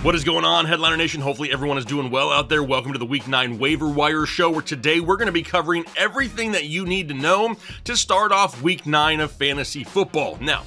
What is going on, Headliner Nation? Hopefully everyone is doing well out there. Welcome to the Week 9 Waiver Wire Show, where today we're going to be covering everything that you need to know to start off Week 9 of fantasy football. Now,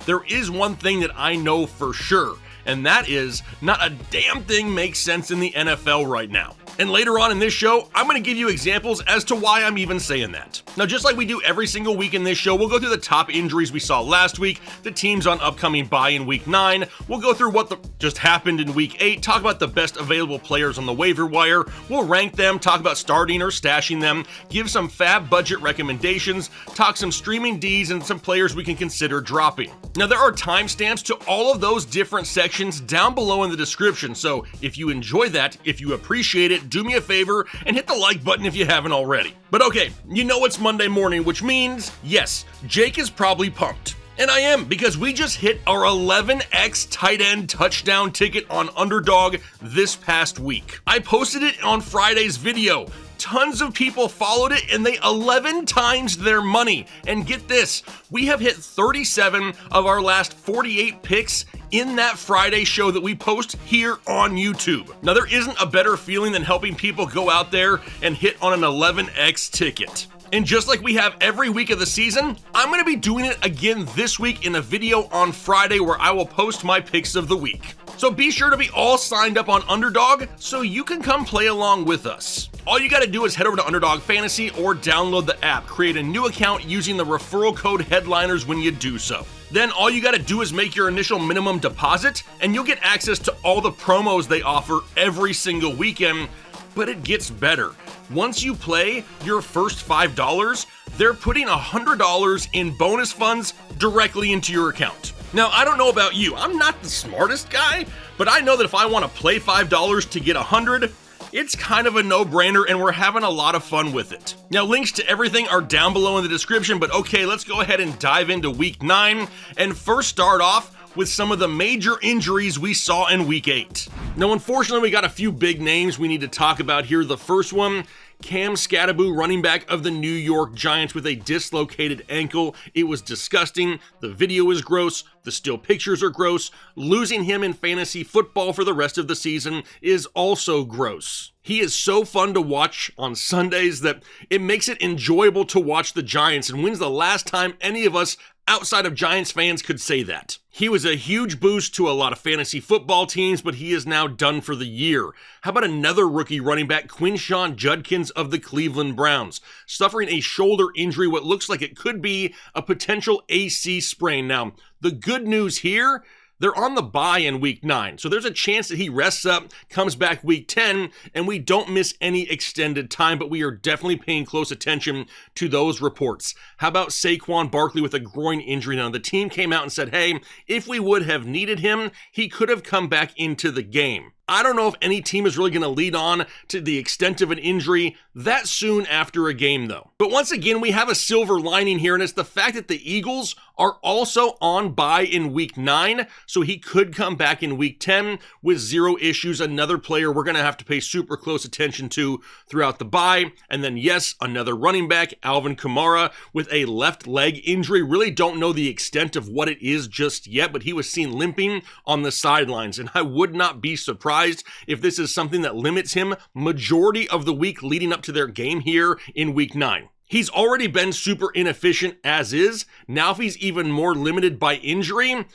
there is one thing that I know for sure, and that is not a damn thing makes sense in the NFL right now. And later on in this show, I'm going to give you examples as to why I'm even saying that. Now, just like we do every single week in this show, we'll go through the top injuries we saw last week, the teams on upcoming bye in Week 9, we'll go through what just happened in Week 8, talk about the best available players on the waiver wire, we'll rank them, talk about starting or stashing them, give some FAAB budget recommendations, talk some Streamin Ds, and some players we can consider dropping. Now, there are timestamps to all of those different sections down below in the description, so if you enjoy that, if you appreciate it, do me a favor and hit the like button if you haven't already. But okay, you know it's Monday morning, which means, yes, Jake is probably pumped. And I am, because we just hit our 11x tight end touchdown ticket on Underdog this past week. I posted it on Friday's video. Tons of people followed it and they 11 times their money. And get this, we have hit 37 of our last 48 picks in that Friday show that we post here on YouTube. Now, there isn't a better feeling than helping people go out there and hit on an 11x ticket. And just like we have every week of the season, I'm going to be doing it again this week in a video on Friday where I will post my picks of the week. So be sure to be all signed up on Underdog so you can come play along with us. All you got to do is head over to Underdog Fantasy or download the app. Create a new account using the referral code Headliners when you do so. Then all you got to do is make your initial minimum deposit and you'll get access to all the promos they offer every single weekend. But it gets better. Once you play your first $5, they're putting $100 in bonus funds directly into your account. Now, I don't know about you. I'm not the smartest guy, but I know that if I want to play $5 to get $100, it's kind of a no-brainer and we're having a lot of fun with it. Now, links to everything are down below in the description, but okay, let's go ahead and dive into Week 9 and first start off with some of the major injuries we saw in Week 8. Now, unfortunately, we got a few big names we need to talk about here. The first one, Cam Skattebo, running back of the New York Giants with a dislocated ankle. It was disgusting. The video is gross. The still pictures are gross. Losing him in fantasy football for the rest of the season is also gross. He is so fun to watch on Sundays that it makes it enjoyable to watch the Giants. And when's the last time any of us outside of Giants fans could say that? He was a huge boost to a lot of fantasy football teams, but he is now done for the year. How about another rookie running back, Quinshon Judkins of the Cleveland Browns, suffering a shoulder injury, what looks like it could be a potential AC sprain. Now, the good news here, they're on the bye in Week 9, so there's a chance that he rests up, comes back Week 10, and we don't miss any extended time, but we are definitely paying close attention to those reports. How about Saquon Barkley with a groin injury? Now, the team came out and said, hey, if we would have needed him, he could have come back into the game. I don't know if any team is really going to lead on to the extent of an injury that soon after a game, though. But once again, we have a silver lining here, and it's the fact that the Eagles are also on bye in Week 9, so he could come back in Week 10 with zero issues. Another player we're going to have to pay super close attention to throughout the bye. And then, yes, another running back, Alvin Kamara, with a left leg injury. Really don't know the extent of what it is just yet, but he was seen limping on the sidelines, and I would not be surprised if this is something that limits him majority of the week leading up to their game here in Week 9. He's already been super inefficient as is. Now, if he's even more limited by injury,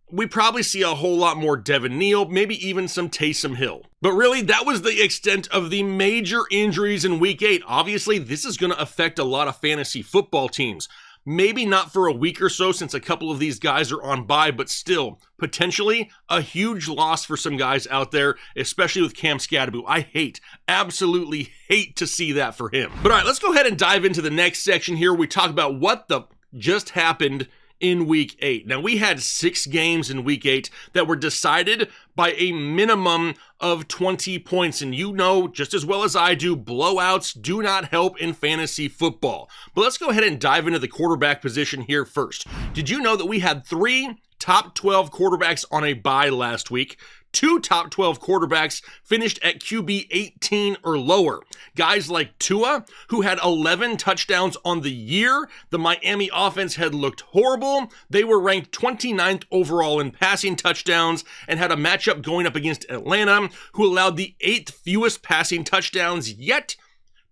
we probably see a whole lot more Devin Neal, maybe even some Taysom Hill. But really, that was the extent of the major injuries in Week 8. Obviously, this is going to affect a lot of fantasy football teams. Maybe not for a week or so since a couple of these guys are on bye, but still, potentially a huge loss for some guys out there, especially with Cam Skattebo. I absolutely hate to see that for him. But all right, let's go ahead and dive into the next section here. We talk about what just happened in Week 8. Now, we had 6 games in Week 8 that were decided by a minimum of 20 points. And you know, just as well as I do, blowouts do not help in fantasy football. But let's go ahead and dive into the quarterback position here first. Did you know that we had 3 top 12 quarterbacks on a bye last week? 2 top 12 quarterbacks finished at QB 18 or lower. Guys like Tua, who had 11 touchdowns on the year. The Miami offense had looked horrible. They were ranked 29th overall in passing touchdowns and had a matchup going up against Atlanta, who allowed the 8th fewest passing touchdowns yet.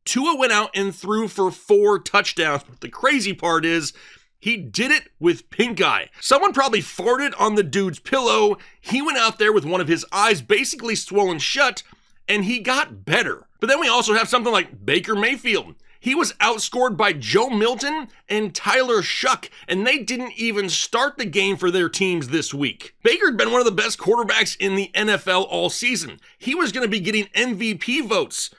Tua went out and threw for 4 touchdowns. But the crazy part is, he did it with pink eye. Someone probably farted on the dude's pillow. He went out there with one of his eyes basically swollen shut, and he got better. But then we also have something like Baker Mayfield. He was outscored by Joe Milton and Tyler Shuck, and they didn't even start the game for their teams this week. Baker had been one of the best quarterbacks in the NFL all season. He was going to be getting MVP votes.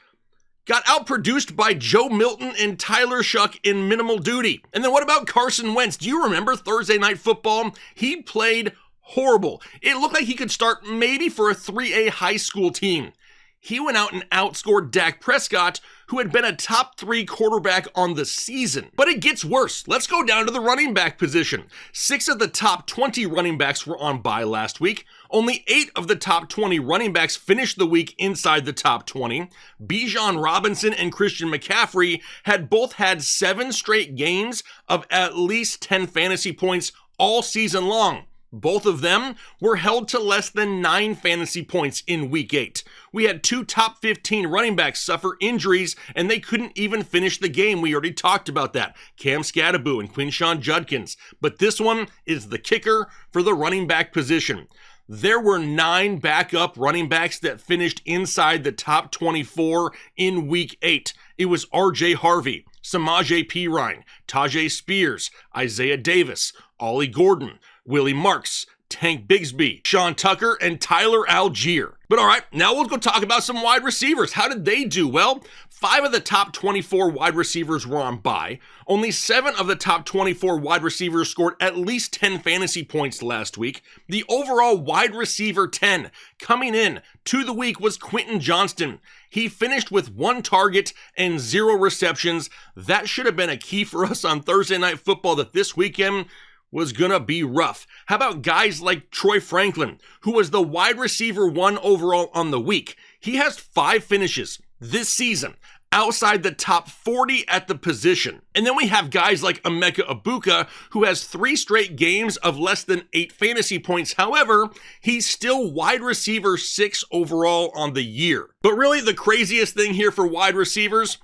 Got outproduced by Joe Milton and Tyler Shuck in minimal duty. And then what about Carson Wentz? Do you remember Thursday Night Football? He played horrible. It looked like he could start maybe for a 3A high school team. He went out and outscored Dak Prescott, who had been a top 3 quarterback on the season. But it gets worse. Let's go down to the running back position. 6 of the top 20 running backs were on bye last week. Only 8 of the top 20 running backs finished the week inside the top 20. Bijan Robinson and Christian McCaffrey had both had 7 straight games of at least 10 fantasy points all season long. Both of them were held to less than 9 fantasy points in week 8. We had 2 top 15 running backs suffer injuries, and they couldn't even finish the game. We already talked about that. Cam Scatterbo and Quinshon Judkins. But this one is the kicker for the running back position. There were 9 backup running backs that finished inside the top 24 in week 8. It was RJ Harvey, Samaje Perine, Tajay Spears, Isaiah Davis, Ollie Gordon, Willie Marks, Tank Bigsby, Sean Tucker, and Tyler Algier. But all right, now we'll go talk about some wide receivers. How did they do? Well, 5 of the top 24 wide receivers were on bye. Only 7 of the top 24 wide receivers scored at least 10 fantasy points last week. The overall wide receiver 10 coming in to the week was Quentin Johnston. He finished with 1 target and 0 receptions. That should have been a key for us on Thursday Night Football, that this weekend was gonna be rough. How about guys like Troy Franklin, who was the wide receiver 1 overall on the week? He has 5 finishes this season outside the top 40 at the position. And then we have guys like Emeka Egbuka, who has 3 straight games of less than 8 fantasy points. However, he's still wide receiver 6 overall on the year. But really, the craziest thing here for wide receivers,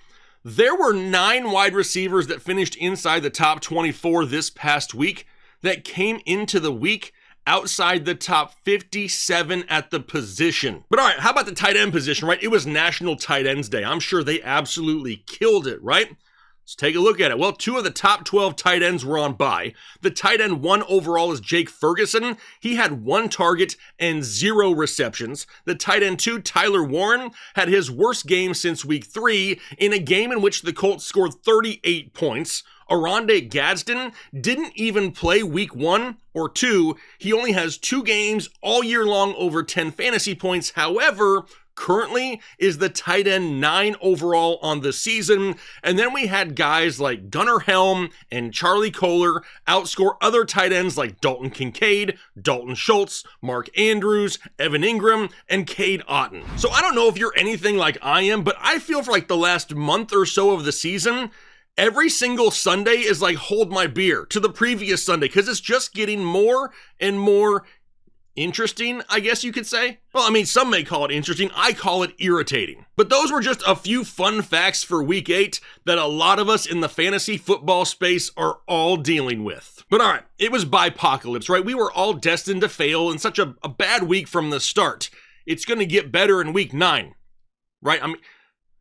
there were 9 wide receivers that finished inside the top 24 this past week that came into the week outside the top 57 at the position. But all right, how about the tight end position, right? It was National Tight Ends Day. I'm sure they absolutely killed it, right? Let's take a look at it. Well, 2 of the top 12 tight ends were on bye. The tight end 1 overall is Jake Ferguson. He had 1 target and 0 receptions. The tight end 2, Tyler Warren, had his worst game since week 3 in a game in which the Colts scored 38 points. Oronde Gadsden didn't even play week 1 or 2. He only has 2 games all year long over 10 fantasy points. However, currently is the tight end 9 overall on the season. And then we had guys like Gunnar Helm and Charlie Kohler outscore other tight ends like Dalton Kincaid, Dalton Schultz, Mark Andrews, Evan Ingram, and Cade Otton. So I don't know if you're anything like I am, but I feel for like the last month or so of the season, every single Sunday is like hold my beer to the previous Sunday, because it's just getting more and more interesting, I guess you could say. Well, I mean, some may call it interesting. I call it irritating. But those were just a few fun facts for week 8 that a lot of us in the fantasy football space are all dealing with. But all right, it was bipocalypse, right? We were all destined to fail in such a bad week from the start. It's going to get better in week 9, right? I mean,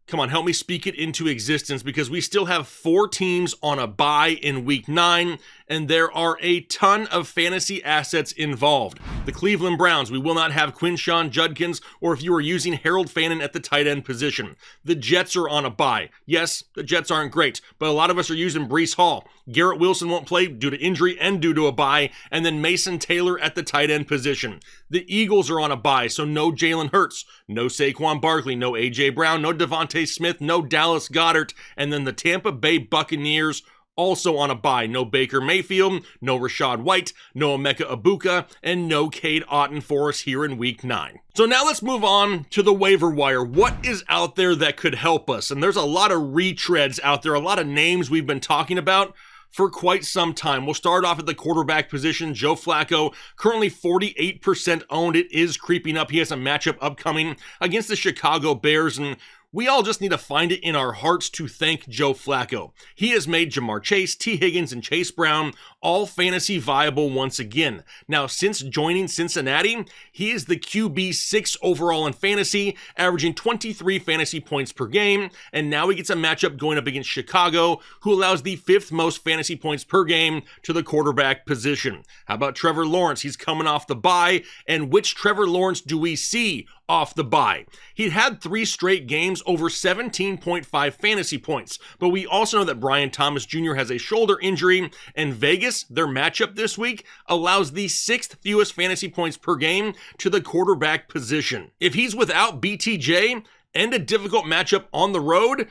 come on, help me speak it into existence, because we still have 4 teams on a bye in week 9, and there are a ton of fantasy assets involved. The Cleveland Browns, we will not have Quinshon Judkins, or if you are using Harold Fannin at the tight end position. The Jets are on a bye. Yes, the Jets aren't great, but a lot of us are using Breece Hall. Garrett Wilson won't play due to injury and due to a bye, and then Mason Taylor at the tight end position. The Eagles are on a bye, so no Jalen Hurts, no Saquon Barkley, no A.J. Brown, no Devontae Smith, no Dallas Goedert, and then the Tampa Bay Buccaneers also on a bye. No Baker Mayfield, no Rashad White, no Emeka Egbuka, and no Cade Otton for us here in week 9. So now let's move on to the waiver wire. What is out there that could help us? And there's a lot of retreads out there, a lot of names we've been talking about for quite some time. We'll start off at the quarterback position. Joe Flacco, currently 48% owned. It is creeping up. He has a matchup upcoming against the Chicago Bears, and we all just need to find it in our hearts to thank Joe Flacco. He has made Jamar Chase, T. Higgins, and Chase Brown all fantasy viable once again. Now, since joining Cincinnati, he is the QB 6 overall in fantasy, averaging 23 fantasy points per game, and now he gets a matchup going up against Chicago, who allows the 5th most fantasy points per game to the quarterback position. How about Trevor Lawrence? He's coming off the bye, and which Trevor Lawrence do we see off the bye? He'd had 3 straight games over 17.5 fantasy points, but we also know that Brian Thomas Jr. has a shoulder injury, and Vegas, their matchup this week, allows the 6th fewest fantasy points per game to the quarterback position. If he's without BTJ and a difficult matchup on the road,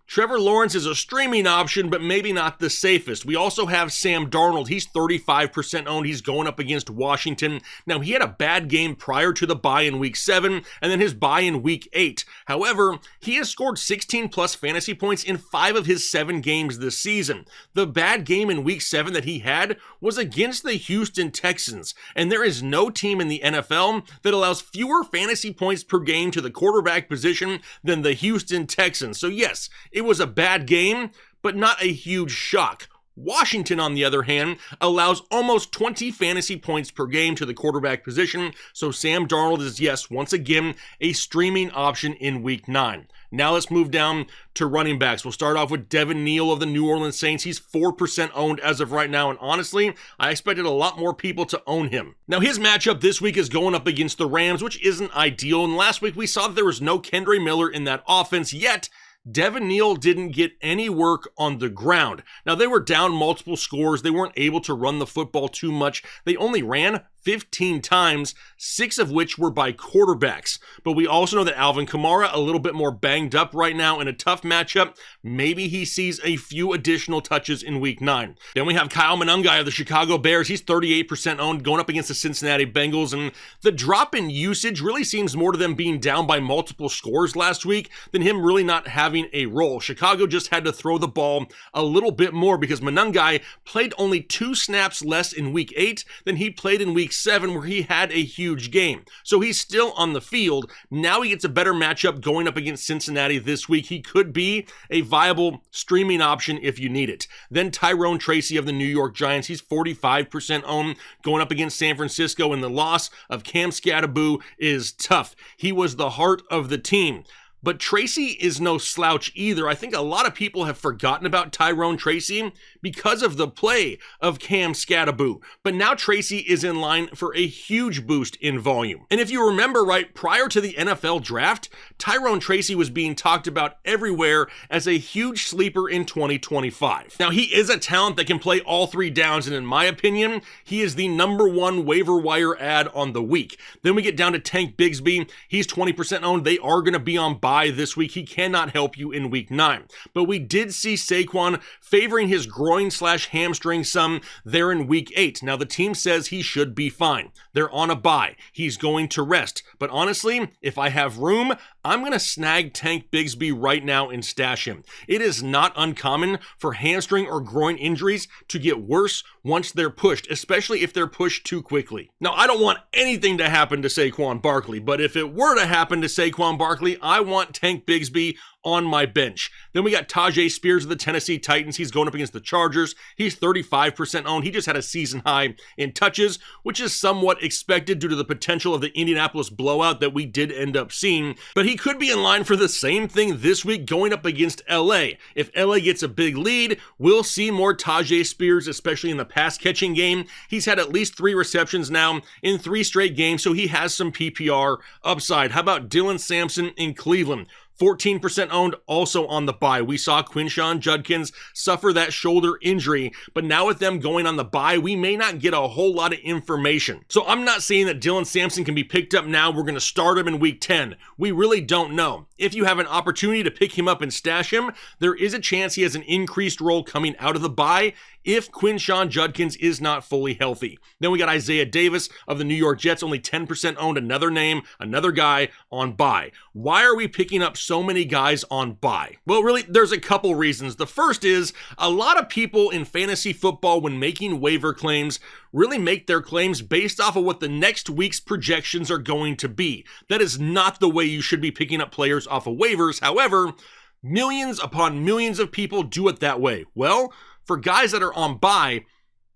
Trevor Lawrence is a streaming option, but maybe not the safest. We also have Sam Darnold. He's 35% owned. He's going up against Washington. Now, he had a bad game prior to the bye in week 7, and then his bye in week 8. However, he has scored 16 plus fantasy points in 5 of his 7 games this season. The bad game in week 7 that he had was against the Houston Texans, and there is no team in the NFL that allows fewer fantasy points per game to the quarterback position than the Houston Texans. So yes, it was a bad game, but not a huge shock. Washington, on the other hand, allows almost 20 fantasy points per game to the quarterback position, so Sam Darnold is, yes, once again, a streaming option in week 9. Now let's move down to running backs. We'll start off with Devin Neal of the New Orleans Saints. He's 4% owned as of right now, and honestly, I expected a lot more people to own him. Now his matchup this week is going up against the Rams, which isn't ideal, and last week we saw that there was no Kendre Miller in that offense, yet Devin Neal didn't get any work on the ground. Now, they were down multiple scores. They weren't able to run the football too much. They only ran 15 times, 6 of which were by quarterbacks. But we also know that Alvin Kamara, a little bit more banged up right now in a tough matchup. Maybe he sees a few additional touches in week 9. Then we have Kyle Monangai of the Chicago Bears. He's 38% owned, going up against the Cincinnati Bengals. And the drop in usage really seems more to them being down by multiple scores last week than him really not having a role. Chicago just had to throw the ball a little bit more because Monangai played only 2 snaps less in week 8 than he played in week 7, where he had a huge game. So he's still on the field. Now he gets a better matchup going up against Cincinnati this week. He could be a viable streaming option if you need it. Then Tyrone Tracy of the New York Giants. He's 45% owned, going up against San Francisco, and the loss of Cam Skattebo is tough. He was the heart of the team. But Tracy is no slouch either. I think a lot of people have forgotten about Tyrone Tracy because of the play of Cam Skattebo. But now Tracy is in line for a huge boost in volume. And if you remember right, prior to the NFL draft, Tyrone Tracy was being talked about everywhere as a huge sleeper in 2025. Now, he is a talent that can play all 3 downs, and in my opinion, he is the #1 waiver wire ad on the week. Then we get down to Tank Bigsby. He's 20% owned. They are going to be on bye this week. He cannot help you in week 9. But we did see Saquon favoring his groin/hamstring some there in week 8. Now the team says he should be fine. They're on a bye. He's going to rest. But honestly, if I have room, I'm going to snag Tank Bigsby right now and stash him. It is not uncommon for hamstring or groin injuries to get worse once they're pushed, especially if they're pushed too quickly. Now, I don't want anything to happen to Saquon Barkley, but if it were to happen to Saquon Barkley, I want Tank Bigsby on my bench. Then we got Tajay Spears of the Tennessee Titans. He's going up against the Chargers. He's 35% owned. He just had a season high in touches, which is somewhat expected due to the potential of the Indianapolis blowout that we did end up seeing. But he could be in line for the same thing this week going up against LA. If LA gets a big lead, we'll see more Tajay Spears, especially in the pass catching game. He's had at least 3 receptions now in 3 straight games, so he has some PPR upside. How about Dylan Sampson in Cleveland? 14% owned, also on the bye. We saw Quinshon Judkins suffer that shoulder injury, but now with them going on the bye, we may not get a whole lot of information. So I'm not saying that Dylan Sampson can be picked up now. We're going to start him in week 10. We really don't know. If you have an opportunity to pick him up and stash him, there is a chance he has an increased role coming out of the bye if Quinshon Judkins is not fully healthy. Then we got Isaiah Davis of the New York Jets, only 10% owned, another name, another guy on bye. Why are we picking up so many guys on bye? Well, really, there's a couple reasons. The first is a lot of people in fantasy football, when making waiver claims, really make their claims based off of what the next week's projections are going to be. That is not the way you should be picking up players off of waivers. However, millions upon millions of people do it that way. Well, for guys that are on bye,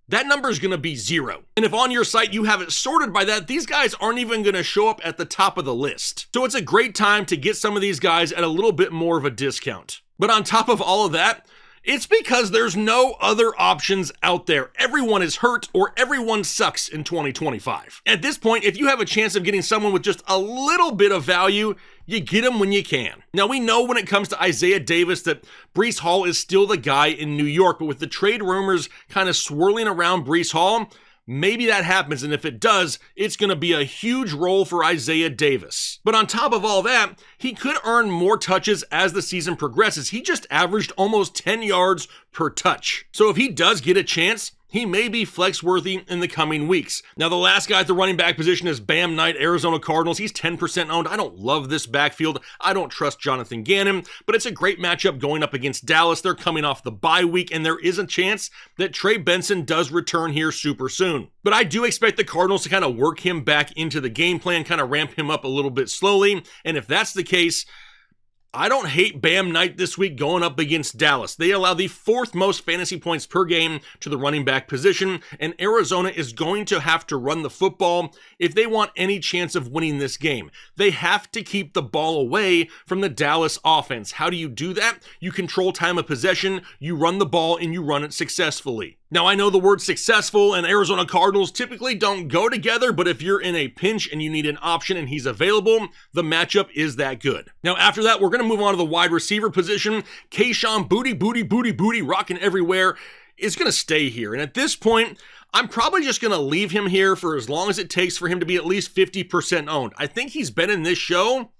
that number is going to be 0. And if on your site you have it sorted by that, these guys aren't even going to show up at the top of the list. So it's a great time to get some of these guys at a little bit more of a discount. But on top of all of that, it's because there's no other options out there. Everyone is hurt or everyone sucks in 2025. At this point, if you have a chance of getting someone with just a little bit of value, you get them when you can. Now, we know when it comes to Isaiah Davis that Breece Hall is still the guy in New York, but with the trade rumors kind of swirling around Breece Hall, maybe that happens, and if it does, it's going to be a huge role for Isaiah Davis. But on top of all that, he could earn more touches as the season progresses. He just averaged almost 10 yards per touch. So if he does get a chance, he may be flex-worthy in the coming weeks. Now, the last guy at the running back position is Bam Knight, Arizona Cardinals. He's 10% owned. I don't love this backfield. I don't trust Jonathan Gannon, but it's a great matchup going up against Dallas. They're coming off the bye week, and there is a chance that Trey Benson does return here super soon. But I do expect the Cardinals to kind of work him back into the game plan, kind of ramp him up a little bit slowly, and if that's the case, I don't hate Bam Knight this week going up against Dallas. They allow the 4th most fantasy points per game to the running back position, and Arizona is going to have to run the football if they want any chance of winning this game. They have to keep the ball away from the Dallas offense. How do you do that? You control time of possession, you run the ball, and you run it successfully. Now, I know the word successful and Arizona Cardinals typically don't go together, but if you're in a pinch and you need an option and he's available, the matchup is that good. Now, after that, we're going to move on to the wide receiver position. Kayshon Boutte, rocking everywhere, is going to stay here. And at this point, I'm probably just going to leave him here for as long as it takes for him to be at least 50% owned. I think he's been in this show,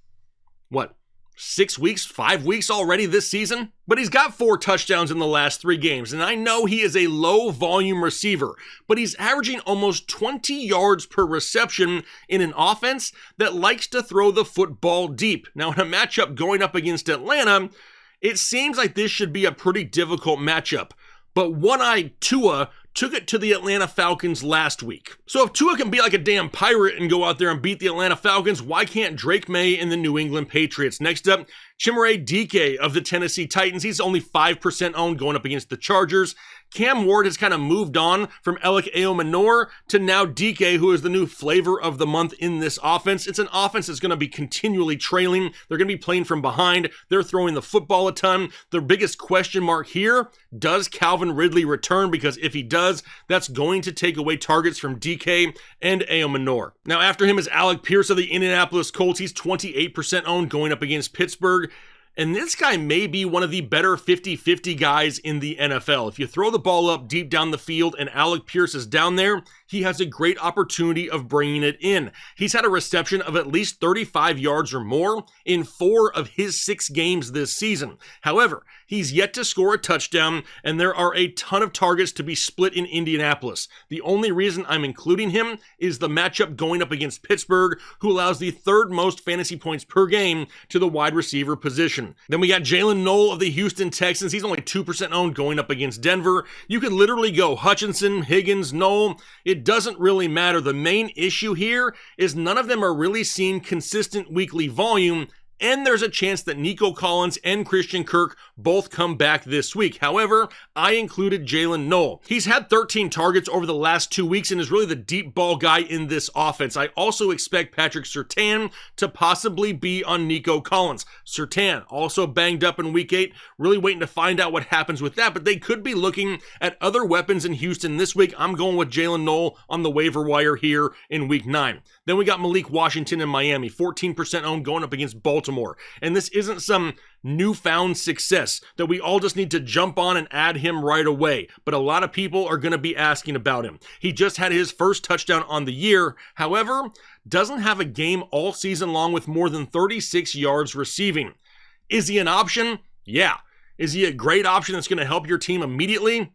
6 weeks, 5 weeks already this season? But he's got 4 touchdowns in the last 3 games, and I know he is a low-volume receiver, but he's averaging almost 20 yards per reception in an offense that likes to throw the football deep. Now, in a matchup going up against Atlanta, it seems like this should be a pretty difficult matchup, but one-eyed Tua took it to the Atlanta Falcons last week. So if Tua can be like a damn pirate and go out there and beat the Atlanta Falcons, why can't Drake May and the New England Patriots? Next up, Chimere Dike of the Tennessee Titans. He's only 5% owned going up against the Chargers. Cam Ward has kind of moved on from Alec Eomanor to now Dike, who is the new flavor of the month in this offense. It's an offense that's going to be continually trailing. They're going to be playing from behind. They're throwing the football a ton. Their biggest question mark here, does Calvin Ridley return? Because if he does, that's going to take away targets from Dike and Eomanor. Now, after him is Alec Pierce of the Indianapolis Colts. He's 28% owned going up against Pittsburgh. And this guy may be one of the better 50-50 guys in the NFL. If you throw the ball up deep down the field and Alec Pierce is down there, he has a great opportunity of bringing it in. He's had a reception of at least 35 yards or more in 4 of his 6 games this season. However, he's yet to score a touchdown, and there are a ton of targets to be split in Indianapolis. The only reason I'm including him is the matchup going up against Pittsburgh, who allows the 3rd most fantasy points per game to the wide receiver position. Then we got Jalen Noel of the Houston Texans. He's only 2% owned going up against Denver. You could literally go Hutchinson, Higgins, Noel. It doesn't really matter. The main issue here is none of them are really seeing consistent weekly volume, and there's a chance that Nico Collins and Christian Kirk both come back this week. However, I included Jalen Noel. He's had 13 targets over the last 2 weeks and is really the deep ball guy in this offense. I also expect Patrick Surtain to possibly be on Nico Collins. Surtain also banged up in week 8, really waiting to find out what happens with that, but they could be looking at other weapons in Houston this week. I'm going with Jalen Noel on the waiver wire here in week 9. Then we got Malik Washington in Miami, 14% owned going up against Baltimore. Baltimore. And this isn't some newfound success that we all just need to jump on and add him right away. But a lot of people are going to be asking about him. He just had his first touchdown on the year. However, doesn't have a game all season long with more than 36 yards receiving. Is he an option? Yeah. Is he a great option that's going to help your team immediately?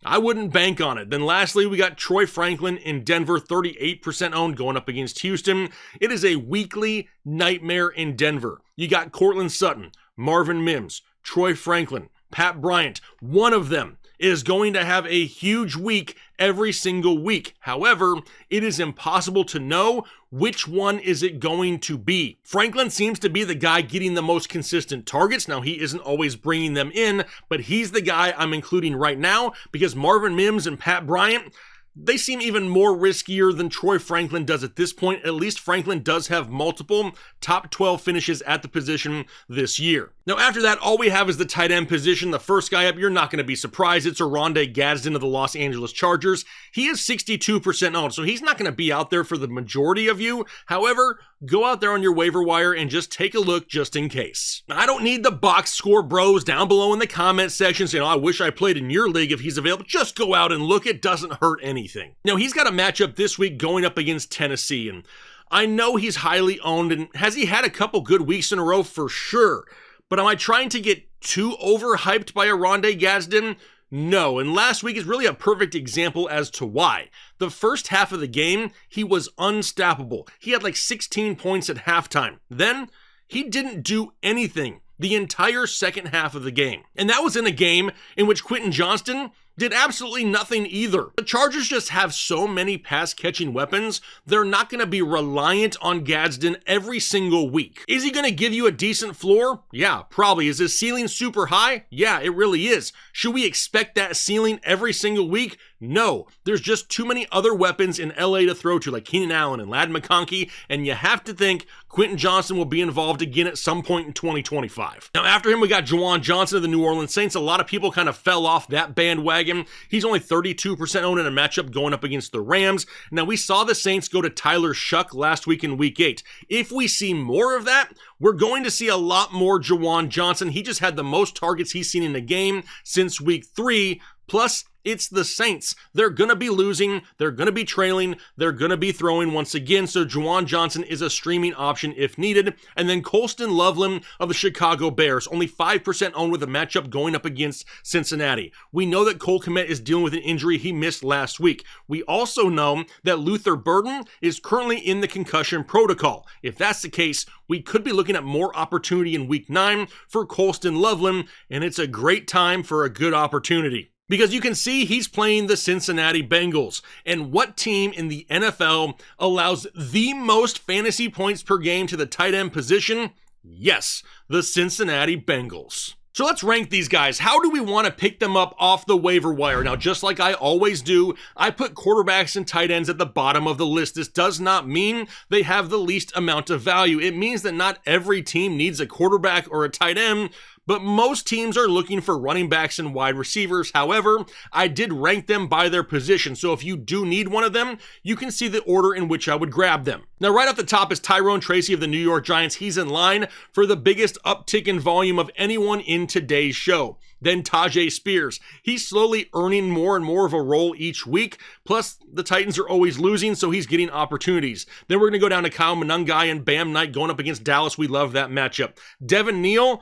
I wouldn't bank on it. Then lastly, we got Troy Franklin in Denver, 38% owned, going up against Houston. It is a weekly nightmare in Denver. You got Cortland Sutton, Marvin Mims, Troy Franklin, Pat Bryant. One of them is going to have a huge week every single week. However, it is impossible to know which one is it going to be. Franklin seems to be the guy getting the most consistent targets. Now, he isn't always bringing them in, but he's the guy I'm including right now because Marvin Mims and Pat Bryant, they seem even more riskier than Troy Franklin does at this point. At least Franklin does have multiple top 12 finishes at the position this year. Now, after that, all we have is the tight end position. The first guy up, you're not going to be surprised. It's Oronde Gadsden of the Los Angeles Chargers. He is 62% owned, so he's not going to be out there for the majority of you. However, go out there on your waiver wire and just take a look just in case. Now, I don't need the box score bros down below in the comment section saying, I wish I played in your league if he's available. Just go out and look. It doesn't hurt anything. Now, he's got a matchup this week going up against Tennessee, and I know he's highly owned, and has he had a couple good weeks in a row? For sure. But am I trying to get too overhyped by Oronde Gadsden? No, and last week is really a perfect example as to why. The first half of the game, he was unstoppable. He had like 16 points at halftime. Then, he didn't do anything the entire second half of the game. And that was in a game in which Quentin Johnston did absolutely nothing either. The Chargers just have so many pass-catching weapons, they're not going to be reliant on Gadsden every single week. Is he going to give you a decent floor? Yeah, probably. Is his ceiling super high? Yeah, it really is. Should we expect that ceiling every single week? No. There's just too many other weapons in LA to throw to, like Keenan Allen and Ladd McConkey, and you have to think Quentin Johnston will be involved again at some point in 2025. Now, after him, we got Juwan Johnson of the New Orleans Saints. A lot of people kind of fell off that bandwagon. He's only 32% owned in a matchup going up against the Rams. Now, we saw the Saints go to Tyler Shuck last week in Week 8. If we see more of that, we're going to see a lot more Juwan Johnson. He just had the most targets he's seen in a game since Week 3. Plus, it's the Saints. They're going to be losing. They're going to be trailing. They're going to be throwing once again. So Juwan Johnson is a streaming option if needed. And then Colston Loveland of the Chicago Bears, only 5% owned with a matchup going up against Cincinnati. We know that Cole Kmet is dealing with an injury he missed last week. We also know that Luther Burden is currently in the concussion protocol. If that's the case, we could be looking at more opportunity in Week 9 for Colston Loveland, and it's a great time for a good opportunity. Because you can see he's playing the Cincinnati Bengals. And what team in the NFL allows the most fantasy points per game to the tight end position? Yes, the Cincinnati Bengals. So let's rank these guys. How do we want to pick them up off the waiver wire? Now, just like I always do, I put quarterbacks and tight ends at the bottom of the list. This does not mean they have the least amount of value. It means that not every team needs a quarterback or a tight end, but most teams are looking for running backs and wide receivers. However, I did rank them by their position. So if you do need one of them, you can see the order in which I would grab them. Now, right off the top is Tyrone Tracy of the New York Giants. He's in line for the biggest uptick in volume of anyone in today's show. Then Tajay Spears. He's slowly earning more and more of a role each week. Plus, the Titans are always losing, so he's getting opportunities. Then we're going to go down to Kyle Monangai and Bam Knight going up against Dallas. We love that matchup. Devin Neal.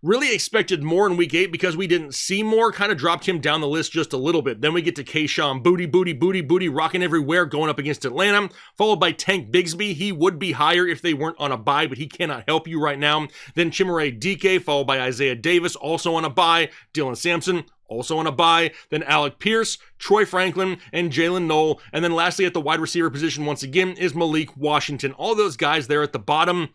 Really expected more in Week 8 because we didn't see more, kind of dropped him down the list just a little bit. Then we get to Kayshon Boutte, rocking everywhere, going up against Atlanta, followed by Tank Bigsby. He would be higher if they weren't on a bye, but he cannot help you right now. Then Chimere Dike, followed by Isaiah Davis, also on a bye. Dylan Sampson, also on a bye. Then Alec Pierce, Troy Franklin, and Jalen Knoll. And then lastly at the wide receiver position once again is Malik Washington. All those guys there at the bottom,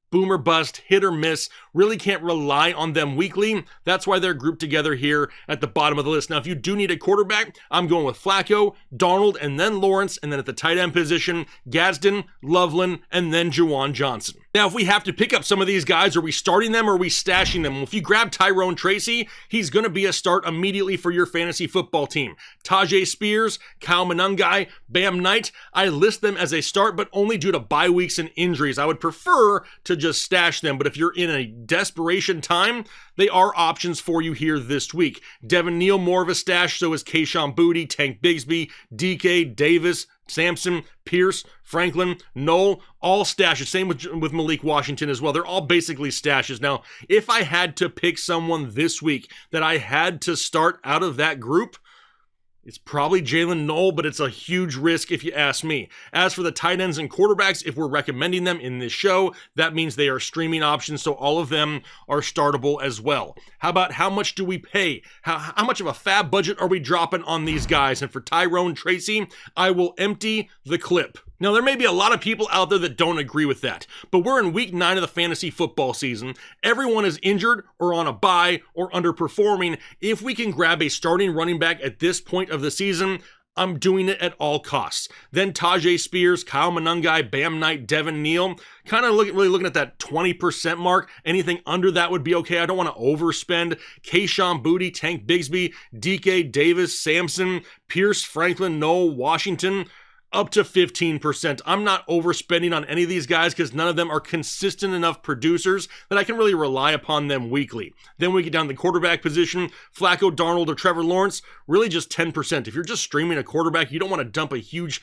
boom or bust, hit or miss. Really can't rely on them weekly. That's why they're grouped together here at the bottom of the list. Now, if you do need a quarterback, I'm going with Flacco, Darnold, and then Lawrence, and then at the tight end position, Gadsden, Loveland, and then Juwan Johnson. Now, if we have to pick up some of these guys, are we starting them or are we stashing them? Well, if you grab Tyrone Tracy, he's going to be a start immediately for your fantasy football team. Tajay Spears, Kyle Monangai, Bam Knight, I list them as a start, but only due to bye weeks and injuries. I would prefer to just stash them, but if you're in a desperation time, they are options for you here this week. Devin Neal, more of a stash, so is Kayshon Boutte, Tank Bigsby, DK, Davis, Sampson, Pierce, Franklin, Knoll, all stashes. Same with Malik Washington as well. They're all basically stashes. Now, if I had to pick someone this week that I had to start out of that group, it's probably Jalen Knoll, but it's a huge risk if you ask me. As for the tight ends and quarterbacks, if we're recommending them in this show, that means they are streaming options, so all of them are startable as well. How about how much do we pay? How much of a FAAB budget are we dropping on these guys? And for Tyrone Tracy, I will empty the clip. Now, there may be a lot of people out there that don't agree with that, but we're in week 9 of the fantasy football season. Everyone is injured or on a bye or underperforming. If we can grab a starting running back at this point of the season, I'm doing it at all costs. Then Tajay Spears, Kyle Monangai, Bam Knight, Devin Neal, kind of really looking at that 20% mark. Anything under that would be okay. I don't want to overspend. Kayshon Boutte, Tank Bigsby, DK, Davis, Sampson, Pierce, Franklin, Knoll, Washington, up to 15%. I'm not overspending on any of these guys because none of them are consistent enough producers that I can really rely upon them weekly. Then we get down to the quarterback position, Flacco, Darnold, or Trevor Lawrence, really just 10%. If you're just streaming a quarterback, you don't want to dump a huge,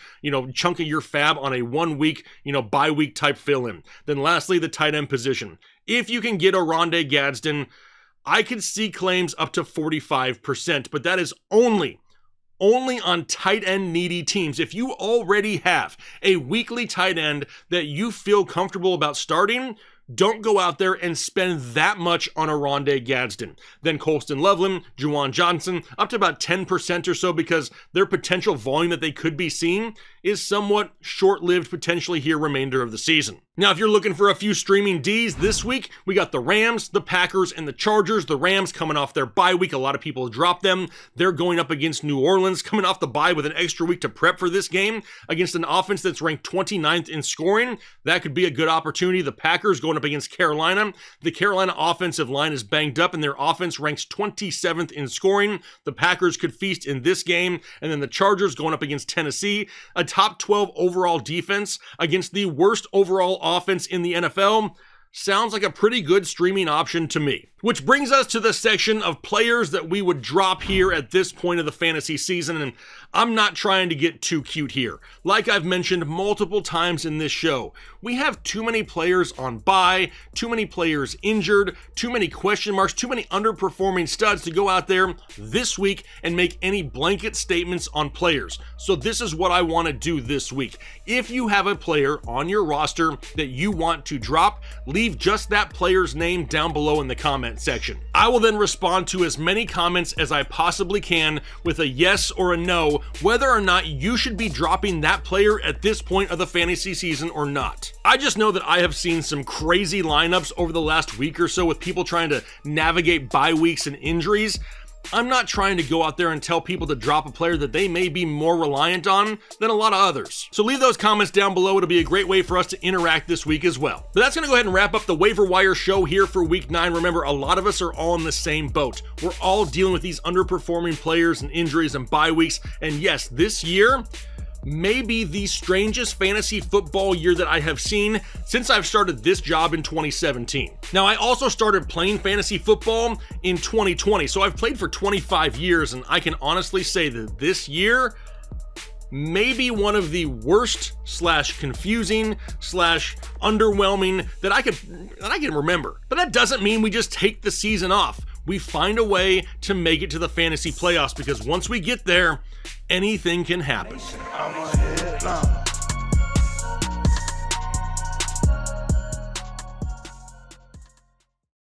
chunk of your FAAB on a 1 week, bye week type fill-in. Then lastly, the tight end position. If you can get Oronde Gadsden, I could see claims up to 45%, but that is only on tight end needy teams. If you already have a weekly tight end that you feel comfortable about starting, don't go out there and spend that much on Oronde Gadsden. Then Colston Loveland, Juwan Johnson, up to about 10% or so because their potential volume that they could be seeing is somewhat short-lived potentially here remainder of the season. Now, if you're looking for a few streaming Ds this week, we got the Rams, the Packers, and the Chargers. The Rams coming off their bye week. A lot of people dropped them. They're going up against New Orleans, coming off the bye with an extra week to prep for this game against an offense that's ranked 29th in scoring. That could be a good opportunity. The Packers going up against Carolina. The Carolina offensive line is banged up, and their offense ranks 27th in scoring. The Packers could feast in this game. And then the Chargers going up against Tennessee, a top 12 overall defense against the worst overall offense in the NFL. Sounds like a pretty good streaming option to me. Which brings us to the section of players that we would drop here at this point of the fantasy season, and I'm not trying to get too cute here. Like I've mentioned multiple times in this show, we have too many players on bye, too many players injured, too many question marks, too many underperforming studs to go out there this week and make any blanket statements on players. So this is what I want to do this week. If you have a player on your roster that you want to drop, leave just that player's name down below in the comment section. I will then respond to as many comments as I possibly can with a yes or a no, whether or not you should be dropping that player at this point of the fantasy season or not. I just know that I have seen some crazy lineups over the last week or so with people trying to navigate bye weeks and injuries. I'm not trying to go out there and tell people to drop a player that they may be more reliant on than a lot of others. So leave those comments down below. It'll be a great way for us to interact this week as well. But that's going to go ahead and wrap up the waiver wire show here for week 9. Remember, a lot of us are all in the same boat. We're all dealing with these underperforming players and injuries and bye weeks. And yes, this year may be the strangest fantasy football year that I have seen since I've started this job in 2017. Now, I also started playing fantasy football in 2020, so I've played for 25 years, and I can honestly say that this year may be one of the worst / confusing / underwhelming that I can remember. But that doesn't mean we just take the season off. We find a way to make it to the fantasy playoffs, because once we get there, anything can happen.